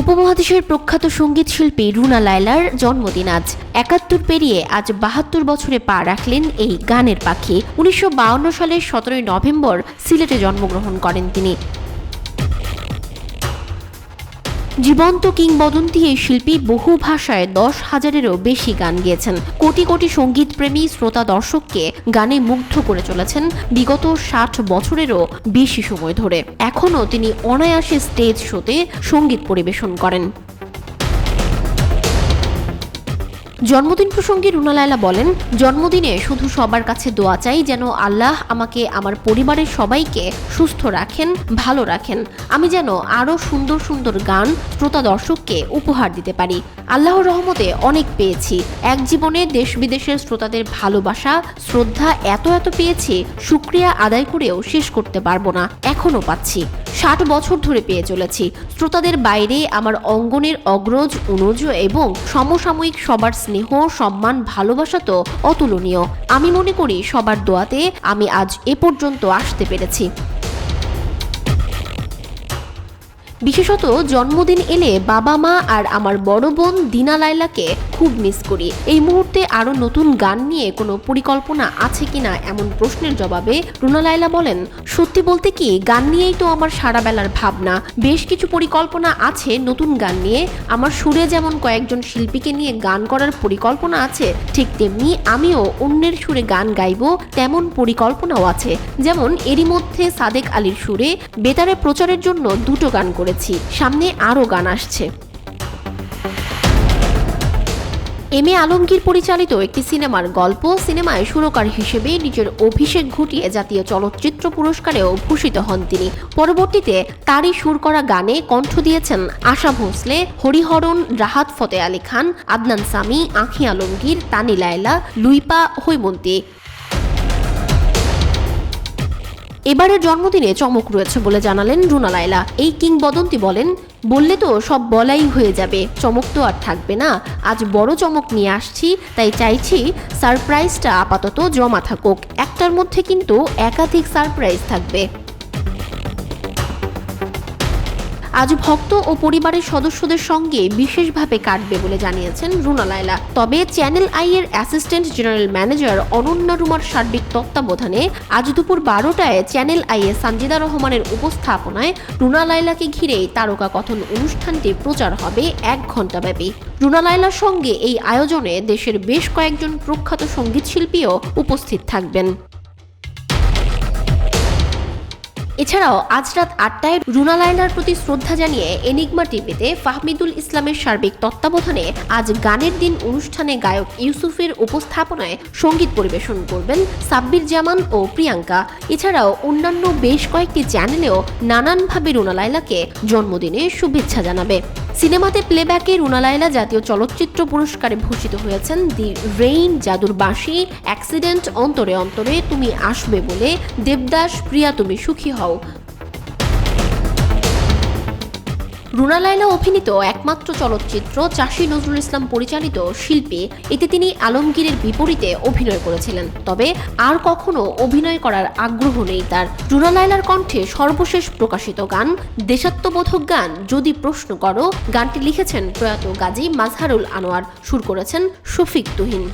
উপমহাদেশের প্রখ্যাত সঙ্গীত শিল্পী রুনা লায়লার জন্মদিন আজ। ৭১ পেরিয়ে আজ ৭২ বছরে পা রাখলেন এই গানের পাখি। ১৯৫২ সালের ১৭ নভেম্বর সিলেটে জন্মগ্রহণ করেন তিনি। জীবন্ত কিংবদন্তি এই শিল্পী বহু ভাষায় ১০,০০০-এরও বেশি গান গেয়েছেন। কোটি কোটি সঙ্গীতপ্রেমী শ্রোতা দর্শককে গানে মুগ্ধ করে চলেছেন বিগত ৬০ বছরেরও বেশি সময় ধরে। এখনও তিনি অনায়াসে স্টেজ শোতে সঙ্গীত পরিবেশন করেন। জন্মদিন প্রসঙ্গে রুনা লায়লা বলেন, জন্মদিনে শুধু সবার কাছে দোয়া চাই যেন আল্লাহ আমাকে আমার পরিবারের সবাইকে সুস্থ রাখেন, ভালো রাখেন। আমি যেন আরও সুন্দর সুন্দর গান শ্রোতা দর্শককে উপহার দিতে পারি। আল্লাহর রহমতে অনেক পেয়েছি। এক জীবনে দেশ বিদেশের শ্রোতাদের ভালোবাসা, শ্রদ্ধা এত পেয়েছি, শুকরিয়া আদায় করেও শেষ করতে পারবো না। এখনও পাচ্ছি। ৬০ বছর ধরে পেয়ে চলেছি। শ্রোতাদের বাইরে আমার অঙ্গনের অগ্রজ, অনুজ এবং সমসাময়িক সবার স্নেহ, সম্মান, ভালোবাসা তো অতুলনীয়। আমি মনে করি সবার দোয়াতে আমি আজ এ পর্যন্ত আসতে পেরেছি। বিশেষত জন্মদিন এলে বাবা মা আর আমার বড় বোন দিনা লায়লাকে খুব মিস করি। এই মুহূর্তে আরো নতুন গান নিয়ে কোনো পরিকল্পনা আছে কিনা এমন প্রশ্নের জবাবে রুনা লায়লা বলেন, সত্যি বলতে কি গান নিয়েই তো আমার সারা বেলার ভাবনা। বেশ কিছু পরিকল্পনা আছে নতুন গান নিয়ে। আমার সুরে যেমন কয়েকজন শিল্পীকে নিয়ে গান করার পরিকল্পনা আছে, ঠিক তেমনি আমিও অন্যের সুরে গান গাইব তেমন পরিকল্পনাও আছে। যেমন এরই মধ্যে সাদেক আলীর সুরে বেতারে প্রচারের জন্য 2টো গান করেছি। সামনে আরও গান আসছে। এম এ আলমগীর পরিচালিত একটি সিনেমার গল্প। সিনেমায় সুরকার হিসেবে নিজের অভিষেক ঘটিয়ে জাতীয় চলচ্চিত্র পুরস্কারেও ভূষিত হন তিনি। পরবর্তীতে তারই সুর করা গানে কণ্ঠ দিয়েছেন আশা ভোঁসলে, হরিহরন, রাহাত ফতে আলী খান, আদনান সামি, আঁখি আলমগীর, তানি লায়লা, লুইপা, হৈমন্তী। এবারের জন্মদিনে চমক রয়েছে বলে জানালেন রুনা লায়লা। এই কিংবদন্তি বলেন, বললে তো সব বলাই হয়ে যাবে, চমক তো আর থাকবে না। আজ বড় চমক নিয়ে আসছি, তাই চাইছি সারপ্রাইজটা আপাতত জমা থাকুক। একটার মধ্যে কিন্তু একাধিক সারপ্রাইজ থাকবে। আজ ভক্ত ও পরিবারের সদস্যদের সঙ্গে বিশেষভাবে কাটবে বলে জানিয়েছেন রুনা লায়লা। তবে চ্যানেল আই এর অ্যাসিস্ট্যান্ট জেনারেল ম্যানেজার অনন্যা রুমার সার্বিক তত্ত্বাবধানে আজ দুপুর 12টায় চ্যানেল আই এ সানজিদা রহমানের উপস্থাপনায় রুনা লায়লাকে ঘিরেই তারকা কথন অনুষ্ঠানটি প্রচার হবে 1 ঘণ্টা ব্যাপী। রুনা লায়লার সঙ্গে এই আয়োজনে দেশের বেশ কয়েকজন প্রখ্যাত সঙ্গীত শিল্পীও উপস্থিত থাকবেন। এছাড়াও আজ রাত 8টায় রুনা লায়লার প্রতি শ্রদ্ধা জানিয়ে এনিগমা টিভিতে ফাহমিদুল ইসলামের সার্বিক তত্ত্বাবধানে আজ গানের দিন অনুষ্ঠানে গায়ক ইউসুফের উপস্থাপনায় সঙ্গীত পরিবেশন করবেন সাব্বির জামান ও প্রিয়াঙ্কা। এছাড়াও অন্যান্য বেশ কয়েকটি চ্যানেলেও নানানভাবে রুনা লায়লাকে জন্মদিনে শুভেচ্ছা জানাবে। সিনেমাতে প্লেব্যাকে রুনা লায়লা জাতীয় চলচ্চিত্র পুরস্কারে ভূষিত হয়েছেন দি রেইন, জাদুর বাঁশি, অ্যাক্সিডেন্ট, অন্তরে অন্তরে, তুমি আসবে বলে, দেবদাস, প্রিয়া তুমি সুখী হও। রুনা লায়লা অভিনীত একমাত্র চলচ্চিত্র চাষী নজরুল ইসলাম পরিচালিত শিল্পী। এতে তিনি আলমগীরের বিপরীতে অভিনয় করেছিলেন। তবে আর কখনো অভিনয় করার আগ্রহ নেই তার। রুনা লায়লার কণ্ঠে সর্বশেষ প্রকাশিত গান দেশাত্মবোধক গান যদি প্রশ্ন করো। গানটি লিখেছেন প্রয়াত গাজী মাজহারুল আনোয়ার, সুর করেছেন শফিক তুহিন।